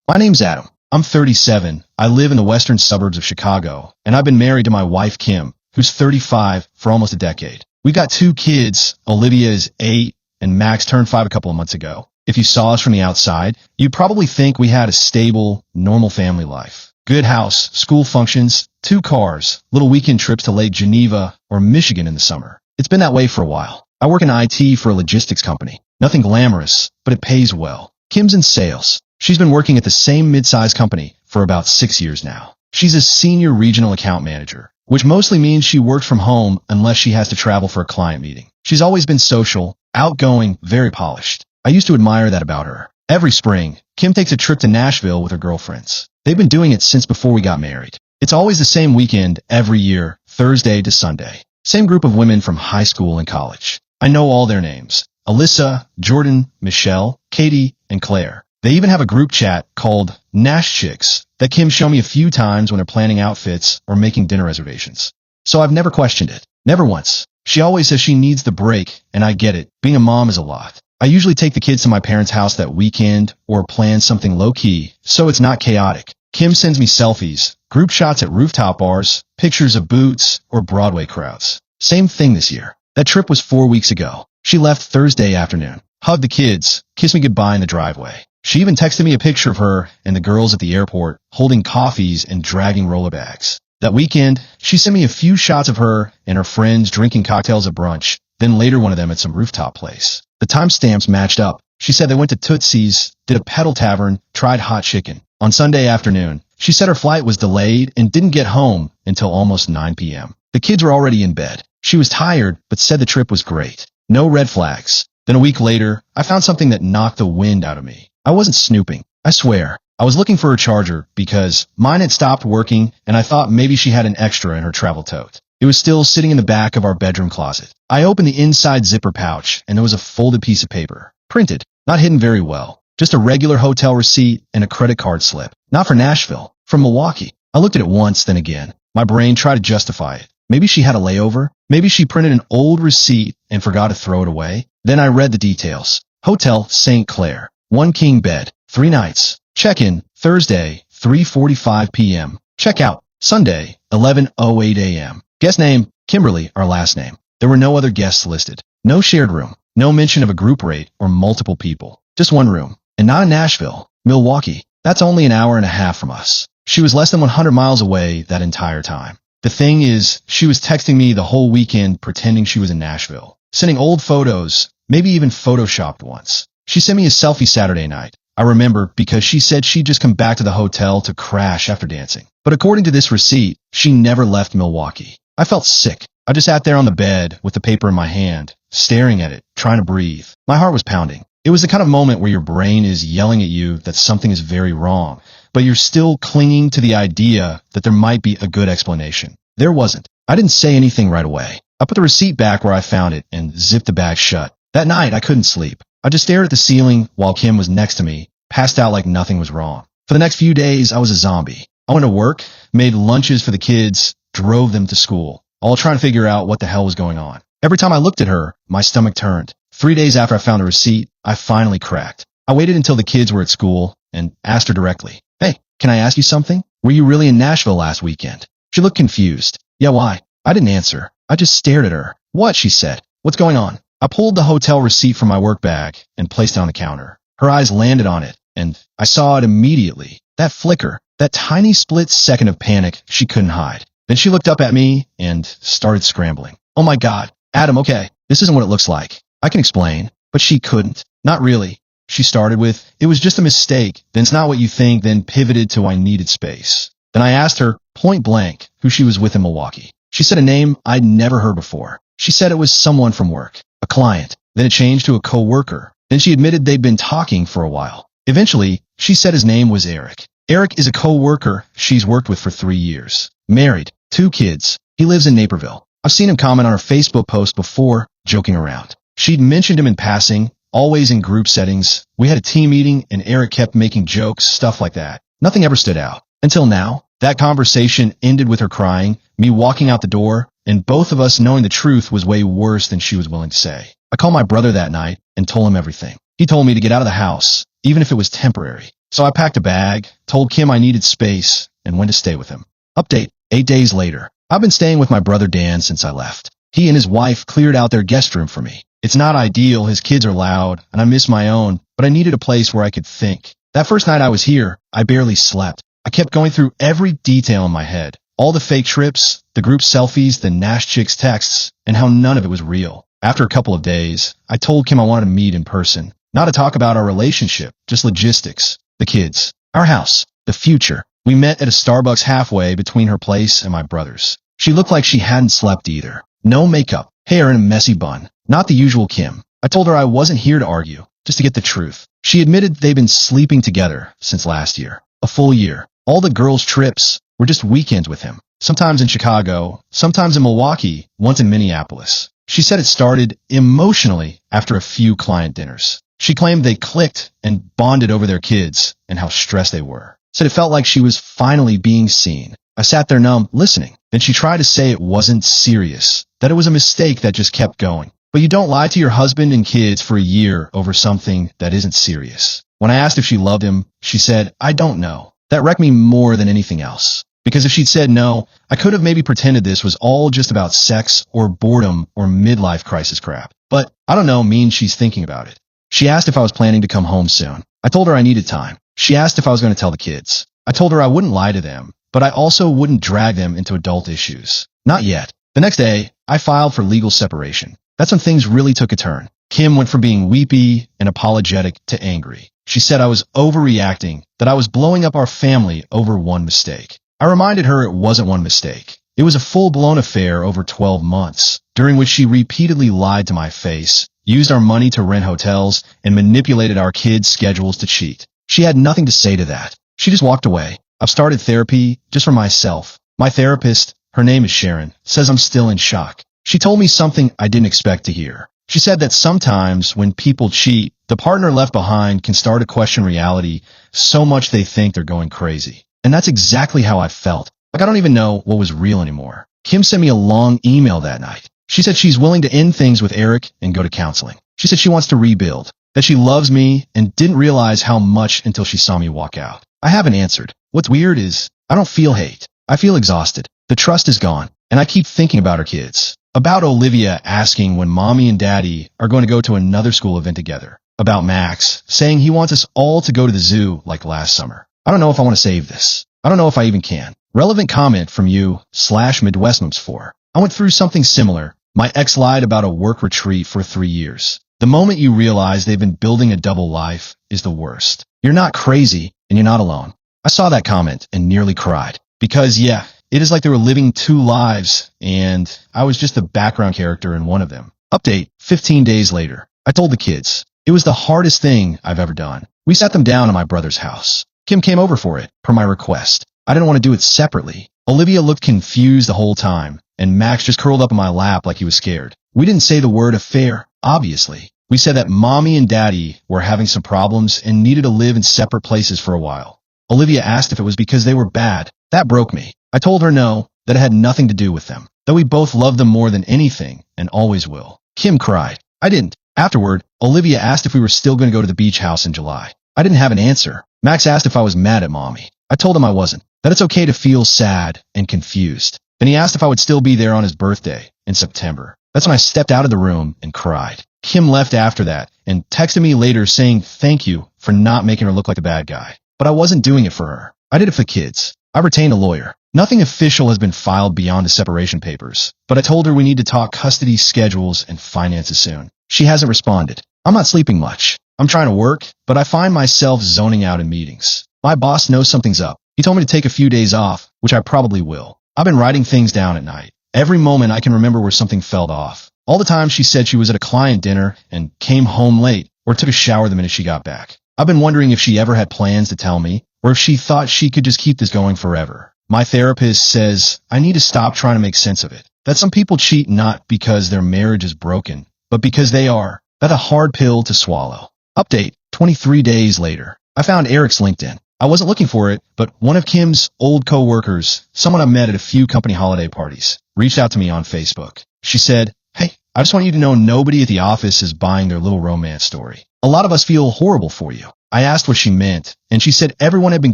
My name's Adam. I'm 37. I live in the western suburbs of Chicago, and I've been married to my wife, Kim, who's 35 for almost a decade. We've got 2 kids. Olivia is 8, and Max turned 5 a couple of months ago. If you saw us from the outside, you'd probably think we had a stable, normal family life. Good house, school functions, 2 cars, little weekend trips to Lake Geneva or Michigan in the summer. It's been that way for a while. I work in IT for a logistics company. Nothing glamorous, but it pays well. Kim's in sales. She's been working at the same mid-sized company for about 6 years now. She's a senior regional account manager, which mostly means she works from home unless she has to travel for a client meeting. She's always been social, outgoing, very polished. I used to admire that about her. Every spring, Kim takes a trip to Nashville with her girlfriends. They've been doing it since before we got married. It's always the same weekend every year, Thursday to Sunday. Same group of women from high school and college. I know all their names: Alyssa, Jordan, Michelle, Katie, and Claire. They even have a group chat called Nash Chicks that Kim showed me a few times when they're planning outfits or making dinner reservations. So I've never questioned it. Never once. She always says she needs the break, and I get it. Being a mom is a lot. I usually take the kids to my parents' house that weekend or plan something low-key, so it's not chaotic. Kim sends me selfies, group shots at rooftop bars, pictures of boots, or Broadway crowds. Same thing this year. That trip was 4 weeks ago. She left Thursday afternoon, hugged the kids, kissed me goodbye in the driveway. She even texted me a picture of her and the girls at the airport holding coffees and dragging roller bags. That weekend, she sent me a few shots of her and her friends drinking cocktails at brunch, then later one of them at some rooftop place. The timestamps matched up. She said they went to Tootsie's, did a pedal tavern, tried hot chicken. On Sunday afternoon, she said her flight was delayed and didn't get home until almost 9 p.m. The kids were already in bed. She was tired, but said the trip was great. No red flags. Then a week later, I found something that knocked the wind out of me. I wasn't snooping. I swear. I was looking for her charger because mine had stopped working and I thought maybe she had an extra in her travel tote. It was still sitting in the back of our bedroom closet. I opened the inside zipper pouch and there was a folded piece of paper. Printed. Not hidden very well. Just a regular hotel receipt and a credit card slip. Not for Nashville. From Milwaukee. I looked at it once, then again. My brain tried to justify it. Maybe she had a layover. Maybe she printed an old receipt and forgot to throw it away. Then I read the details. Hotel St. Clair. 1 king bed. 3 nights. Check-in Thursday, 3:45 p.m. Check-out Sunday, 11:08 a.m. Guest name, Kimberly, our last name. There were no other guests listed. No shared room. No mention of a group rate or multiple people. Just one room. And not in Nashville. Milwaukee. That's only an hour and a half from us. She was less than 100 miles away that entire time. The thing is, she was texting me the whole weekend pretending she was in Nashville. Sending old photos, maybe even photoshopped once. She sent me a selfie Saturday night. I remember because she said she'd just come back to the hotel to crash after dancing. But according to this receipt, she never left Milwaukee. I felt sick. I just sat there on the bed with the paper in my hand, staring at it, trying to breathe. My heart was pounding. It was the kind of moment where your brain is yelling at you that something is very wrong, but you're still clinging to the idea that there might be a good explanation. There wasn't. I didn't say anything right away. I put the receipt back where I found it and zipped the bag shut. That night, I couldn't sleep. I just stared at the ceiling while Kim was next to me, passed out like nothing was wrong. For the next few days, I was a zombie. I went to work, made lunches for the kids, drove them to school, all trying to figure out what the hell was going on. Every time I looked at her, my stomach turned. 3 days after I found the receipt, I finally cracked. I waited until the kids were at school and asked her directly, "Hey, can I ask you something? Were you really in Nashville last weekend?" She looked confused. "Yeah, why?" I didn't answer. I just stared at her. "What?" she said. "What's going on?" I pulled the hotel receipt from my work bag and placed it on the counter. Her eyes landed on it, and I saw it immediately. That flicker, that tiny split second of panic she couldn't hide. Then she looked up at me and started scrambling. "Oh my God, Adam, okay, this isn't what it looks like. I can explain." But she couldn't. "Not really." She started with, "It was just a mistake. Then it's not what you think," then pivoted to "I needed space." Then I asked her, point blank, who she was with in Milwaukee. She said a name I'd never heard before. She said it was someone from work. A client. Then it changed to a co-worker. Then she admitted they'd been talking for a while. Eventually, she said his name was Eric. Eric is a co-worker she's worked with for 3 years. Married. 2 kids. He lives in Naperville. I've seen him comment on her Facebook post before, joking around. She'd mentioned him in passing, always in group settings. We had a team meeting and Eric kept making jokes, stuff like that. Nothing ever stood out. Until now, that conversation ended with her crying, me walking out the door, and both of us knowing the truth was way worse than she was willing to say. I called my brother that night and told him everything. He told me to get out of the house, even if it was temporary. So I packed a bag, told Kim I needed space, and went to stay with him. Update, 8 days later. I've been staying with my brother Dan since I left. He and his wife cleared out their guest room for me. It's not ideal, his kids are loud, and I miss my own, but I needed a place where I could think. That first night I was here, I barely slept. I kept going through every detail in my head. All the fake trips, the group selfies, the Nash Chicks texts, and how none of it was real. After a couple of days, I told Kim I wanted to meet in person. Not to talk about our relationship, just logistics. The kids. Our house. The future. We met at a Starbucks halfway between her place and my brother's. She looked like she hadn't slept either. No makeup, hair in a messy bun. Not the usual Kim. I told her I wasn't here to argue, just to get the truth. She admitted they've been sleeping together since last year. A full year. All the girls' trips were just weekends with him. Sometimes in Chicago, sometimes in Milwaukee, once in Minneapolis. She said it started emotionally after a few client dinners. She claimed they clicked and bonded over their kids and how stressed they were. Said it felt like she was finally being seen. I sat there numb, listening. Then she tried to say it wasn't serious, that it was a mistake that just kept going. But you don't lie to your husband and kids for a year over something that isn't serious. When I asked if she loved him, she said, I don't know. That wrecked me more than anything else. Because if she'd said no, I could have maybe pretended this was all just about sex or boredom or midlife crisis crap. But I don't know means she's thinking about it. She asked if I was planning to come home soon. I told her I needed time. She asked if I was going to tell the kids. I told her I wouldn't lie to them, but I also wouldn't drag them into adult issues. Not yet. The next day, I filed for legal separation. That's when things really took a turn. Kim went from being weepy and apologetic to angry. She said I was overreacting, that I was blowing up our family over one mistake. I reminded her it wasn't one mistake. It was a full-blown affair over 12 months, during which she repeatedly lied to my face, used our money to rent hotels, and manipulated our kids' schedules to cheat. She had nothing to say to that. She just walked away. I've started therapy just for myself. My therapist, her name is Sharon, says I'm still in shock. She told me something I didn't expect to hear. She said that sometimes when people cheat, the partner left behind can start to question reality so much they think they're going crazy. And that's exactly how I felt. Like I don't even know what was real anymore. Kim sent me a long email that night. She said she's willing to end things with Eric and go to counseling. She said she wants to rebuild, that she loves me and didn't realize how much until she saw me walk out. I haven't answered. What's weird is I don't feel hate. I feel exhausted. The trust is gone, and I keep thinking about her kids. About Olivia asking when mommy and daddy are going to go to another school event together. About Max saying he wants us all to go to the zoo like last summer. I don't know if I want to save this. I don't know if I even can. Relevant comment from you /Midwestmums4. I went through something similar. My ex lied about a work retreat for 3 years. The moment you realize they've been building a double life is the worst. You're not crazy and you're not alone. I saw that comment and nearly cried. Because yeah, it is like they were living 2 lives and I was just a background character in one of them. Update, 15 days later. I told the kids. It was the hardest thing I've ever done. We sat them down at my brother's house. Kim came over for it, per my request. I didn't want to do it separately. Olivia looked confused the whole time, and Max just curled up in my lap like he was scared. We didn't say the word affair, obviously. We said that mommy and daddy were having some problems and needed to live in separate places for a while. Olivia asked if it was because they were bad. That broke me. I told her no, that it had nothing to do with them, that we both love them more than anything and always will. Kim cried. I didn't. Afterward, Olivia asked if we were still going to go to the beach house in July. I didn't have an answer. Max asked if I was mad at mommy. I told him I wasn't, that it's okay to feel sad and confused. Then he asked if I would still be there on his birthday in September. That's when I stepped out of the room and cried. Kim left after that and texted me later saying thank you for not making her look like a bad guy. But I wasn't doing it for her. I did it for the kids. I retained a lawyer. Nothing official has been filed beyond the separation papers, but I told her we need to talk custody schedules and finances soon. She hasn't responded. I'm not sleeping much. I'm trying to work, but I find myself zoning out in meetings. My boss knows something's up. He told me to take a few days off, which I probably will. I've been writing things down at night. Every moment I can remember where something fell off. All the time she said she was at a client dinner and came home late or took a shower the minute she got back. I've been wondering if she ever had plans to tell me or if she thought she could just keep this going forever. My therapist says I need to stop trying to make sense of it. That some people cheat not because their marriage is broken, but because they are. That's a hard pill to swallow. Update, 23 days later. I found Eric's LinkedIn. I wasn't looking for it, but one of Kim's old co-workers, someone I met at a few company holiday parties, reached out to me on Facebook. She said, hey, I just want you to know nobody at the office is buying their little romance story. A lot of us feel horrible for you. I asked what she meant, and she said everyone had been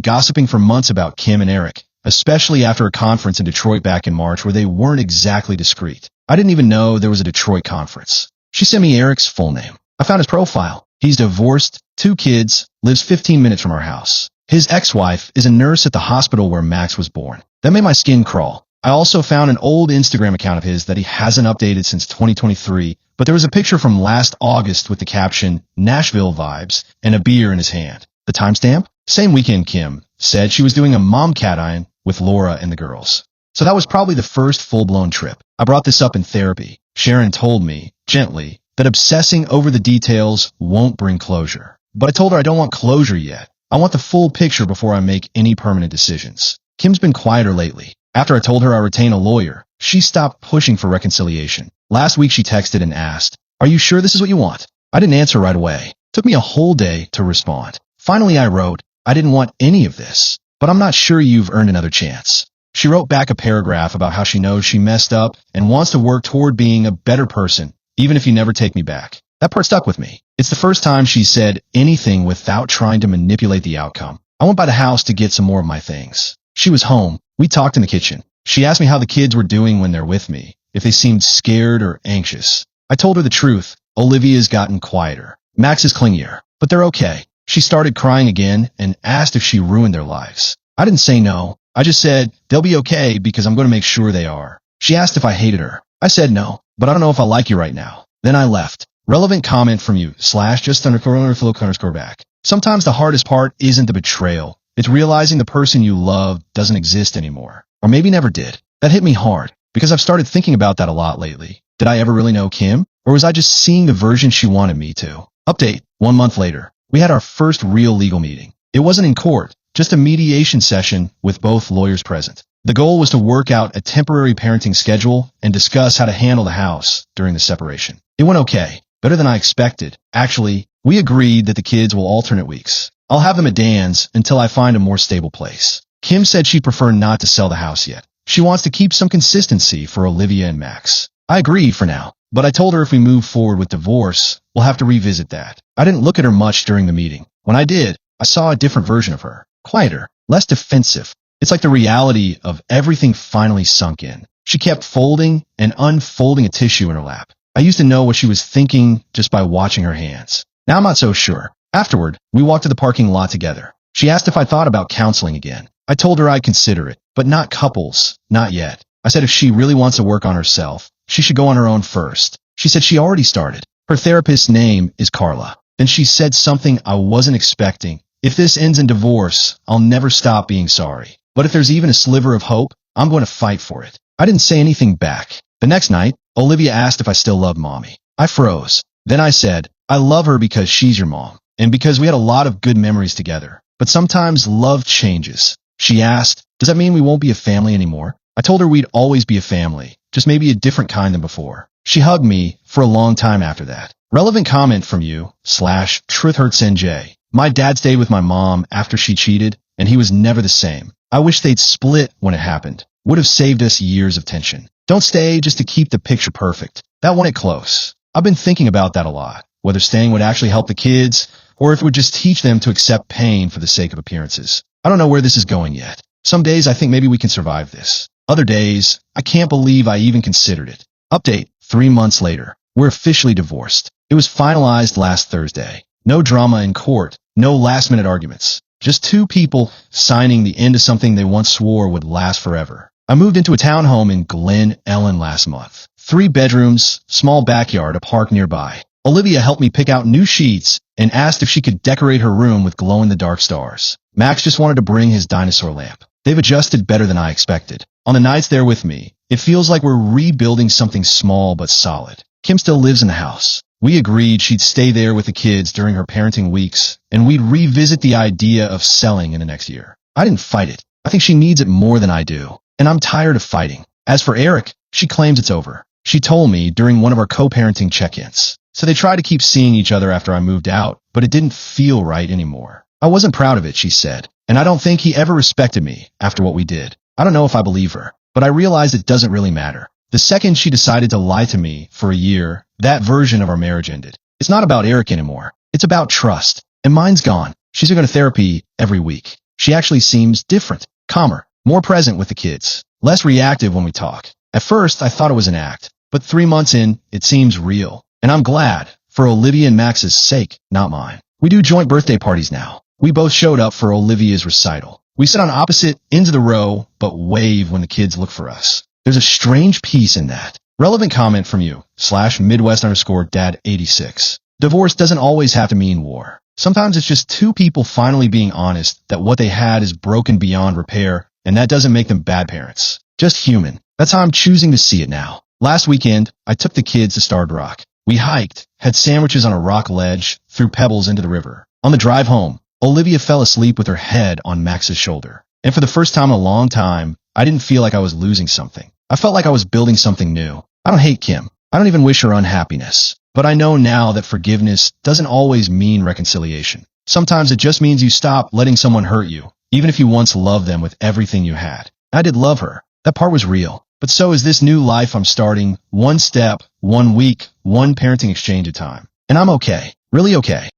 gossiping for months about Kim and Eric, especially after a conference in Detroit back in March where they weren't exactly discreet. I didn't even know there was a Detroit conference. She sent me Eric's full name. I found his profile. He's divorced, 2 kids, lives 15 minutes from our house. His ex-wife is a nurse at the hospital where Max was born. That made my skin crawl. I also found an old Instagram account of his that he hasn't updated since 2023, but there was a picture from last August with the caption, Nashville vibes, and a beer in his hand. The timestamp? Same weekend Kim said she was doing a mom cat-eyeing with Laura and the girls. So that was probably the first full-blown trip. I brought this up in therapy. Sharon told me, gently, that obsessing over the details won't bring closure. But I told her I don't want closure yet. I want the full picture before I make any permanent decisions. Kim's been quieter lately. After I told her I retain a lawyer, she stopped pushing for reconciliation. Last week she texted and asked, "Are you sure this is what you want?" I didn't answer right away. It took me a whole day to respond. Finally I wrote, "I didn't want any of this, but I'm not sure you've earned another chance." She wrote back a paragraph about how she knows she messed up and wants to work toward being a better person, even if you never take me back. That part stuck with me. It's the first time she said anything without trying to manipulate the outcome. I went by the house to get some more of my things. She was home. We talked in the kitchen. She asked me how the kids were doing when they're with me, if they seemed scared or anxious. I told her the truth. Olivia's gotten quieter. Max is clingier, but they're okay. She started crying again and asked if she ruined their lives. I didn't say no. I just said, they'll be okay because I'm going to make sure they are. She asked if I hated her. I said no, but I don't know if I like you right now. Then I left. Relevant comment from you, /just_flow_ back. Sometimes the hardest part isn't the betrayal. It's realizing the person you love doesn't exist anymore. Or maybe never did. That hit me hard, because I've started thinking about that a lot lately. Did I ever really know Kim? Or was I just seeing the version she wanted me to? Update, 1 month later. We had our first real legal meeting. It wasn't in court, just a mediation session with both lawyers present. The goal was to work out a temporary parenting schedule and discuss how to handle the house during the separation. It went okay, better than I expected. Actually, we agreed that the kids will alternate weeks. I'll have them at Dan's until I find a more stable place. Kim said she'd prefer not to sell the house yet. She wants to keep some consistency for Olivia and Max. I agreed for now, but I told her if we move forward with divorce, we'll have to revisit that. I didn't look at her much during the meeting. When I did, I saw a different version of her. Quieter, less defensive. It's like the reality of everything finally sunk in. She kept folding and unfolding a tissue in her lap. I used to know what she was thinking just by watching her hands. Now I'm not so sure. Afterward, we walked to the parking lot together. She asked if I thought about counseling again. I told her I'd consider it, but not couples, not yet. I said if she really wants to work on herself, she should go on her own first. She said she already started. Her therapist's name is Carla. Then she said something I wasn't expecting. If this ends in divorce, I'll never stop being sorry. But if there's even a sliver of hope, I'm going to fight for it. I didn't say anything back. The next night, Olivia asked if I still loved Mommy. I froze. Then I said, I love her because she's your mom, and because we had a lot of good memories together. But sometimes love changes. She asked, does that mean we won't be a family anymore? I told her we'd always be a family, just maybe a different kind than before. She hugged me for a long time after that. Relevant comment from you, /TruthHurtsNJ. My dad stayed with my mom after she cheated, and he was never the same. I wish they'd split when it happened. Would have saved us years of tension. Don't stay just to keep the picture perfect. That won it close. I've been thinking about that a lot, whether staying would actually help the kids, or if it would just teach them to accept pain for the sake of appearances. I don't know where this is going yet. Some days I think maybe we can survive this. Other days, I can't believe I even considered it. Update, 3 months later. We're officially divorced. It was finalized last Thursday. No drama in court, no last-minute arguments. Just 2 people signing the end of something they once swore would last forever. I moved into a townhome in Glen Ellen last month. 3 bedrooms, small backyard, a park nearby. Olivia helped me pick out new sheets and asked if she could decorate her room with glow-in-the-dark stars. Max just wanted to bring his dinosaur lamp. They've adjusted better than I expected. On the nights they're with me, it feels like we're rebuilding something small but solid. Kim still lives in the house. We agreed she'd stay there with the kids during her parenting weeks, and we'd revisit the idea of selling in the next year. I didn't fight it. I think she needs it more than I do, and I'm tired of fighting. As for Eric, she claims it's over. She told me during one of our co-parenting check-ins. So they tried to keep seeing each other after I moved out, but it didn't feel right anymore. I wasn't proud of it, she said, and I don't think he ever respected me after what we did. I don't know if I believe her, but I realized it doesn't really matter. The second she decided to lie to me for a year, that version of our marriage ended. It's not about Eric anymore. It's about trust, and mine's gone. She's going to therapy every week. She actually seems different, calmer, more present with the kids, less reactive when we talk. At first, I thought it was an act, but 3 months in, it seems real. And I'm glad, for Olivia and Max's sake, not mine. We do joint birthday parties now. We both showed up for Olivia's recital. We sit on opposite ends of the row, but wave when the kids look for us. There's a strange peace in that. Relevant comment from you, /Midwest_dad86. Divorce doesn't always have to mean war. Sometimes it's just two people finally being honest that what they had is broken beyond repair, and that doesn't make them bad parents. Just human. That's how I'm choosing to see it now. Last weekend, I took the kids to Starved Rock. We hiked, had sandwiches on a rock ledge, threw pebbles into the river. On the drive home, Olivia fell asleep with her head on Max's shoulder. And for the first time in a long time, I didn't feel like I was losing something. I felt like I was building something new. I don't hate Kim. I don't even wish her unhappiness. But I know now that forgiveness doesn't always mean reconciliation. Sometimes it just means you stop letting someone hurt you, even if you once loved them with everything you had. I did love her. That part was real. But so is this new life I'm starting, one step, 1 week, one parenting exchange at a time. And I'm okay. Really okay.